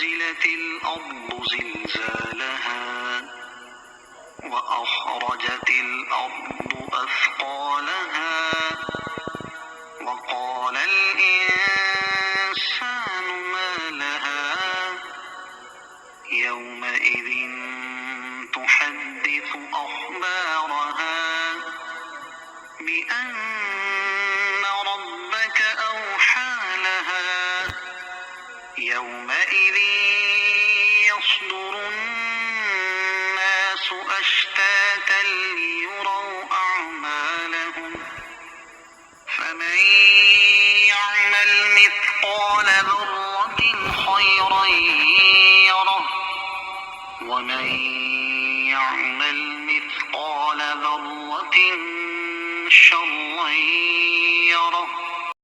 وزلزلت الأرض زلزالها وأخرجت الأرض أثقالها وقال الإنسان ما لها يومئذ تحدث أخبارها بأن ربك أوحى لها يومئذ يصدر الناس أشتاتا ليروا أعمالهم فمن يعمل مثقال ذرة خيرا يره ومن يعمل مثقال ذرة